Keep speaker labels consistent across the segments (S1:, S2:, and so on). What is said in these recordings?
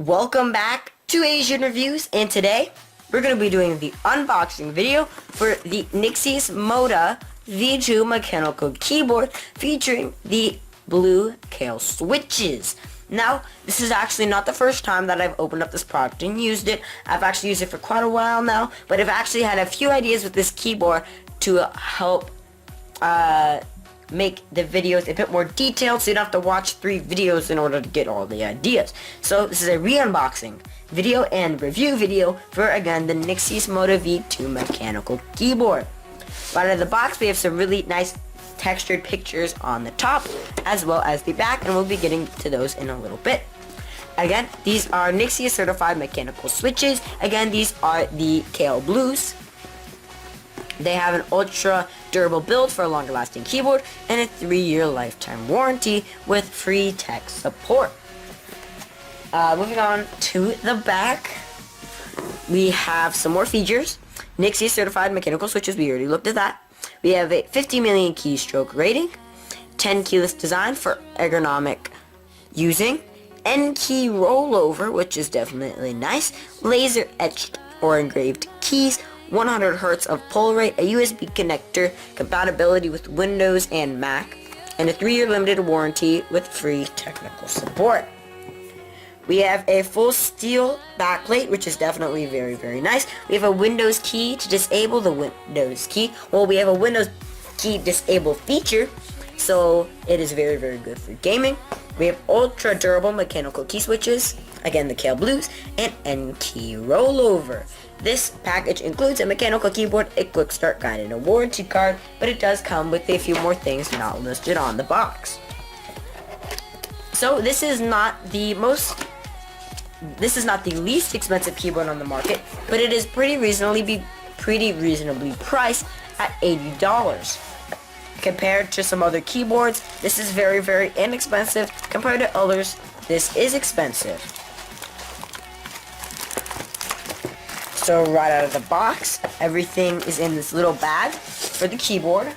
S1: Welcome back to Asian Reviews, and today we're going to be doing the unboxing video for the Nixeus Moda V2 mechanical keyboard featuring the blue Kale switches. Now, this is actually not the first time that I've opened up this product and used it. I've actually used it for quite a while now, but I've actually had a few ideas with this keyboard to help make the videos a bit more detailed, so you don't have to watch 3 videos in order to get all the ideas. So this is a re-unboxing video and review video for, again, the Nixeus Moda V2 mechanical keyboard. Out of the box, we have some really nice textured pictures on the top as well as the back, and we'll be getting to those in a little bit. Again, these are Nixeus certified mechanical switches. Again, these are the Kale Blues. They have an ultra durable build for a longer lasting keyboard and a 3-year lifetime warranty with free tech support. Moving on to the back, we have some more features. Nixeus certified mechanical switches, we already looked at that. We have a 50 million keystroke rating, 10 keyless design for ergonomic using, N-key rollover, which is definitely nice, laser etched or engraved keys, 100 Hz of pull rate, a USB connector, compatibility with Windows and Mac, and a 3-year limited warranty with free technical support. We have a full steel backplate, which is definitely very, very nice. We have a Windows key to disable the Windows key. Well, we have a Windows key disable feature, so it is very, very good for gaming. We have ultra durable mechanical key switches, again the Kale Blues, and N-key rollover. This package includes a mechanical keyboard, a quick start guide, and a warranty card, but it does come with a few more things not listed on the box. So this is not the least expensive keyboard on the market, but it is pretty reasonably priced at $80. Compared to some other keyboards, this is very, very inexpensive. Compared to others, this is expensive. So right out of the box, everything is in this little bag for the keyboard.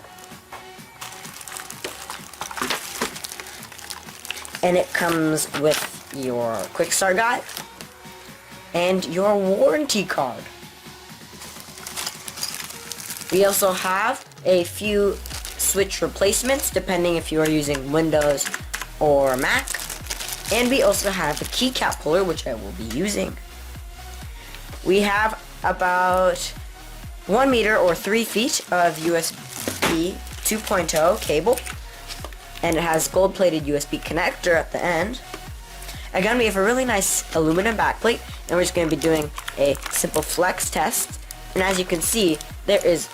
S1: And it comes with your quick start guide and your warranty card. We also have a few switch replacements depending if you are using Windows or Mac. And we also have a keycap puller, which I will be using. We have about 1 meter or 3 feet of USB 2.0 cable, and it has gold-plated USB connector at the end. Again, we have a really nice aluminum backplate, and we're just going to be doing a simple flex test. And as you can see, there is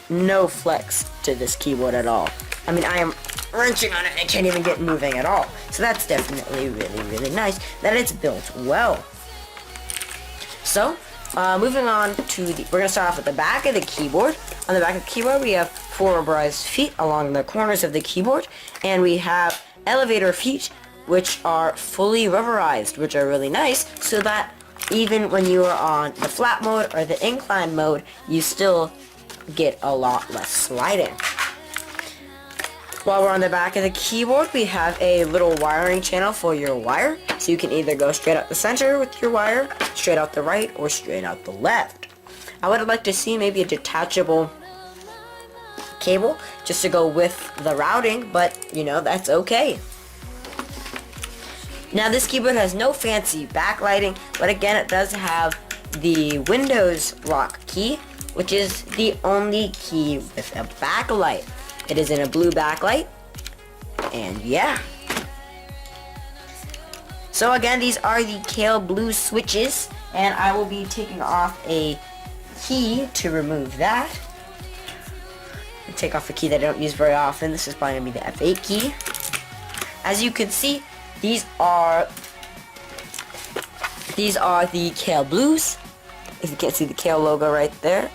S1: no flex to this keyboard at all. I mean, I am wrenching on it and I can't even get moving at all. So that's definitely really, really nice that it's built well. So, moving on to we're going to start off with the back of the keyboard. On the back of the keyboard, we have 4 rubberized feet along the corners of the keyboard, and we have elevator feet, which are fully rubberized, which are really nice, so that even when you are on the flat mode or the incline mode, you still get a lot less sliding. While we're on the back of the keyboard, we have a little wiring channel for your wire, so you can either go straight out the center with your wire, straight out the right, or straight out the left. I would like to see maybe a detachable cable just to go with the routing, but you know, that's okay. Now, this keyboard has no fancy backlighting, but again, it does have the Windows lock key, which is the only key with a backlight. It is in a blue backlight, and yeah. So again, these are the Kale Blue switches, and I will be taking off a key to remove that. And take off a key that I don't use very often. This is probably going to be the F8 key. As you can see, these are the Kale Blues. If you can't see the Kale logo right there.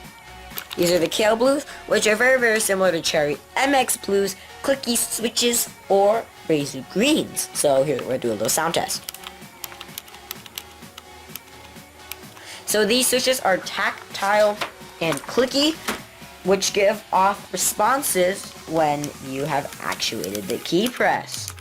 S1: These are the Kale Blues, which are very, very similar to Cherry MX Blues, clicky switches, or Razor Greens. So here, we're going to do a little sound test. So these switches are tactile and clicky, which give off responses when you have actuated the key press.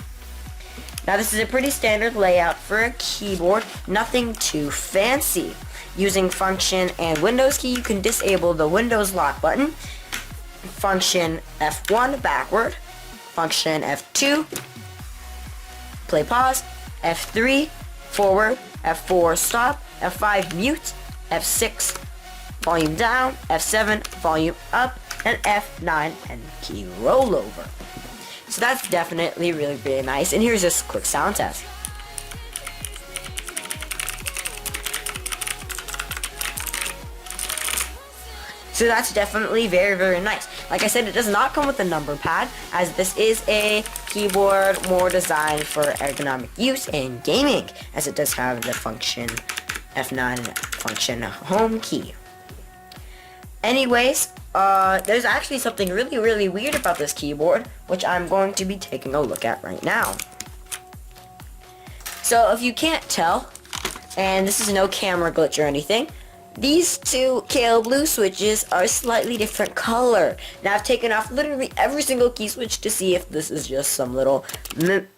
S1: Now this is a pretty standard layout for a keyboard, nothing too fancy. Using Function and Windows key, you can disable the Windows lock button, Function F1 backward, Function F2 play pause, F3 forward, F4 stop, F5 mute, F6 volume down, F7 volume up, and F9 and key rollover. So that's definitely really nice. And here's just a quick sound test. So that's definitely very nice. Like I said, it does not come with a number pad, as this is a keyboard more designed for ergonomic use in gaming, as it does have the Function F9 Function home key. Anyways, there's actually something really weird about this keyboard, which I'm going to be taking a look at right now. So if you can't tell, and this is no camera glitch or anything, these two KL blue switches are slightly different color. Now I've taken off literally every single key switch to see if this is just some little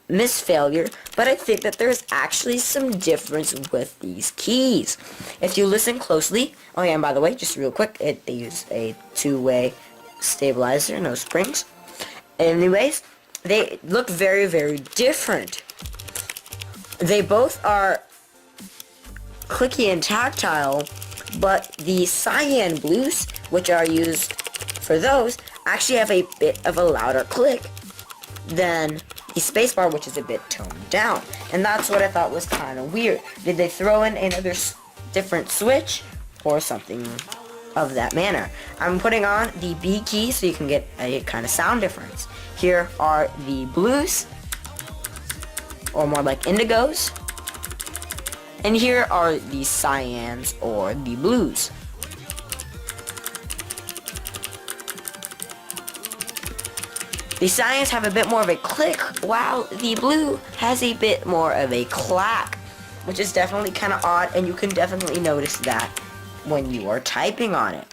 S1: misfailure, but I think that there's actually some difference with these keys. If you listen closely, oh yeah, and by the way, just real quick, they use a two-way stabilizer, no springs. Anyways, they look very different. They both are clicky and tactile, but the cyan blues, which are used for those, actually have a bit of a louder click than the spacebar, which is a bit toned down. And that's what I thought was kind of weird. Did they throw in another different switch or something of that manner? I'm putting on the B key so you can get a kind of sound difference. Here are the blues, or more like indigos. And here are the cyans, or the blues. The cyans have a bit more of a click, while the blue has a bit more of a clack, which is definitely kind of odd, and you can definitely notice that when you are typing on it.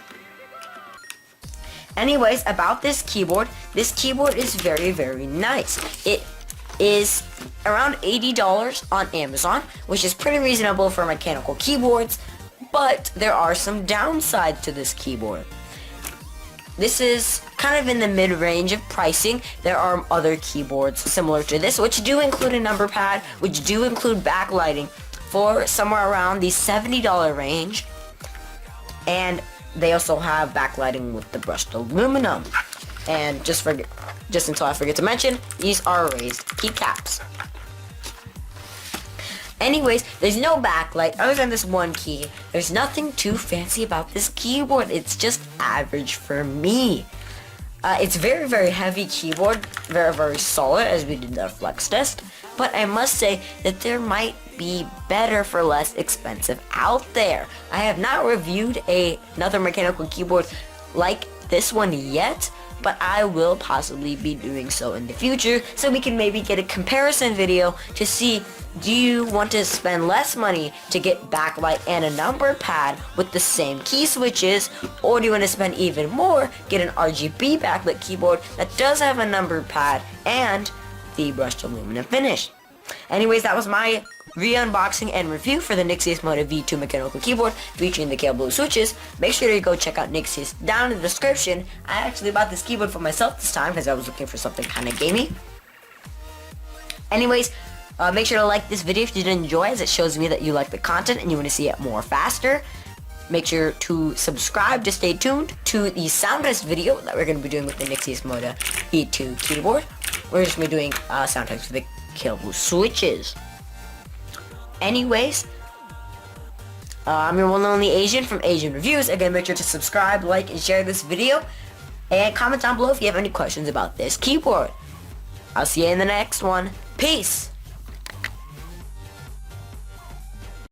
S1: Anyways, about this keyboard is very nice. It is around $80 on Amazon, which is pretty reasonable for mechanical keyboards, but there are some downsides to this keyboard. This is kind of in the mid-range of pricing. There are other keyboards similar to this, which do include a number pad, which do include backlighting for somewhere around the $70 range, and they also have backlighting with the brushed aluminum. And just until I forget to mention, these are raised keycaps. Anyways, there's no backlight other than this one key. There's nothing too fancy about this keyboard. It's just average for me. It's very heavy keyboard, very solid, as we did the flex test. But I must say that there might be better for less expensive out there. I have not reviewed another mechanical keyboard like this one yet, but I will possibly be doing so in the future, so we can maybe get a comparison video to see, do you want to spend less money to get backlight and a number pad with the same key switches, or do you want to spend even more, get an RGB backlit keyboard that does have a number pad and the brushed aluminum finish? Anyways, that was my re-unboxing and review for the Nixeus Moda V2 mechanical keyboard featuring the KL blue switches. Make sure to go check out Nixeus down in the description. I actually bought this keyboard for myself this time because I was looking for something kind of gamey. Anyways, make sure to like this video if you did enjoy, as it shows me that you like the content and you want to see it more faster. Make sure to subscribe to stay tuned to the sound test video that we're going to be doing with the Nixeus Moda V2 keyboard. We're just going to be doing sound tests for the KL blue switches. Anyways, I'm your one and only Asian from Asian Reviews. Again, make sure to subscribe, like, and share this video. And comment down below if you have any questions about this keyboard. I'll see you in the next one. Peace!